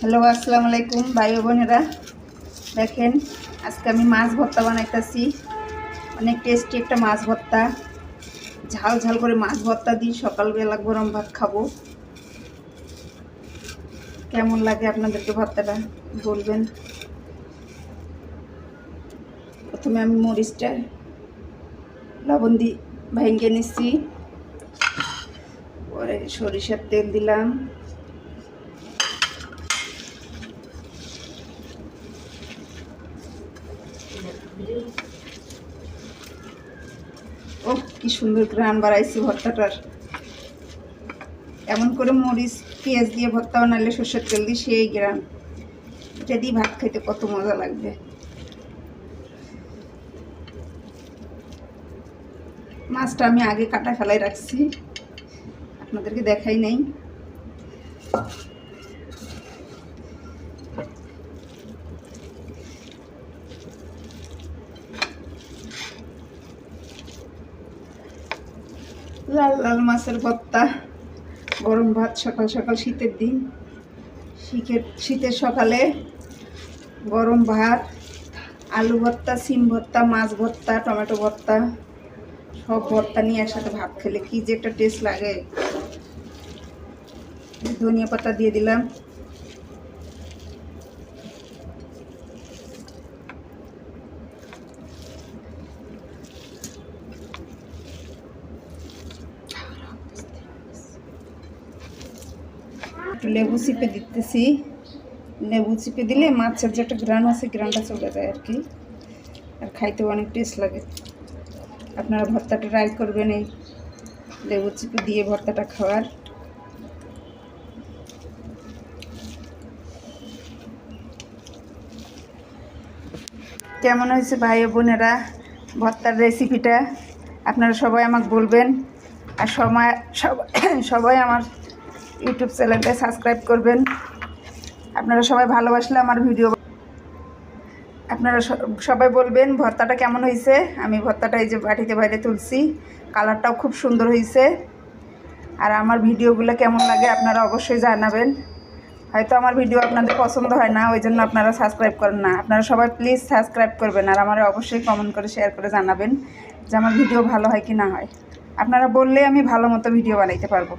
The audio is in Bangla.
হ্যালো, আসসালামু আলাইকুম ভাই ও বোনেরা। দেখেন, আজকে আমি মাছ ভর্তা বানাইতেছি। অনেক টেস্টি একটা মাছ ভর্তা, ঝাল ঝাল করে মাছ ভর্তা দিই। সকালবেলা গরম ভাত খাবো। কেমন লাগে আপনাদেরকে ভর্তাটা বলবেন। প্রথমে আমি মরিচটা লবণ দিয়ে ভেঙে নিচ্ছি, পরে সরিষার তেল দিলাম, ও কি সুন্দর ঘ্রাণ বাড়াইছি ভর্তাটার। এমন করে মরিচ পেঁয়াজ দিয়ে ভর্তা বানালে সর্ষের তেল দিয়ে সেই ঘ্রাণ, এটা দিয়ে ভাত খাইতে কত মজা লাগবে। মাছটা আমি আগে কাটা ফেলাই রাখছি, আপনাদেরকে দেখাই নাই। লাল লাল মাছের ভর্তা, গরম ভাত, সকাল সকাল শীতের দিন, শীতের সকালে গরম ভাত, আলু ভর্তা, সিম ভর্তা, মাছ ভর্তা, টমেটো ভর্তা, সব ভর্তা নিয়ে একসাথে ভাত খেলে কি যে একটা টেস্ট লাগে। ধনিয়া পাতা দিয়ে দিলাম, একটু লেবু চিপে দিতেছি। লেবু চিপে দিলে মাছের যে একটা ঘ্রাণ আছে, ঘ্রাণটা চলে যায় আর কি, আর খাইতেও অনেক টেস্ট লাগে। আপনারা ভর্তাটা ট্রাই করবেন, এই লেবু চিপে দিয়ে ভর্তাটা খাওয়ার। কেমন হয়েছে ভাই ও বোনেরা ভর্তার রেসিপিটা? আপনারা সবাই আমাকে বলবেন, আর সবাই আমার ইউটিউব চ্যানেলটা সাবস্ক্রাইব করবেন। আপনারা সবাই ভালোবাসলে আমার ভিডিও, আপনারা সবাই বলবেন ভর্তাটা কেমন হয়েছে। আমি ভর্তাটা এই যে বাটিতে বাইরে তুলছি, কালারটাও খুব সুন্দর হয়েছে। আর আমার ভিডিওগুলো কেমন লাগে আপনারা অবশ্যই জানাবেন। হয়তো আমার ভিডিও আপনাদের পছন্দ হয় না, ওই জন্য আপনারা সাবস্ক্রাইব করেন না। আপনারা সবাই প্লিজ সাবস্ক্রাইব করবেন, আর আমার অবশ্যই কমেন্ট করে শেয়ার করে জানাবেন যে আমার ভিডিও ভালো হয় কি না হয়। আপনারা বললে আমি ভালো মতো ভিডিও বানাইতে পারবো।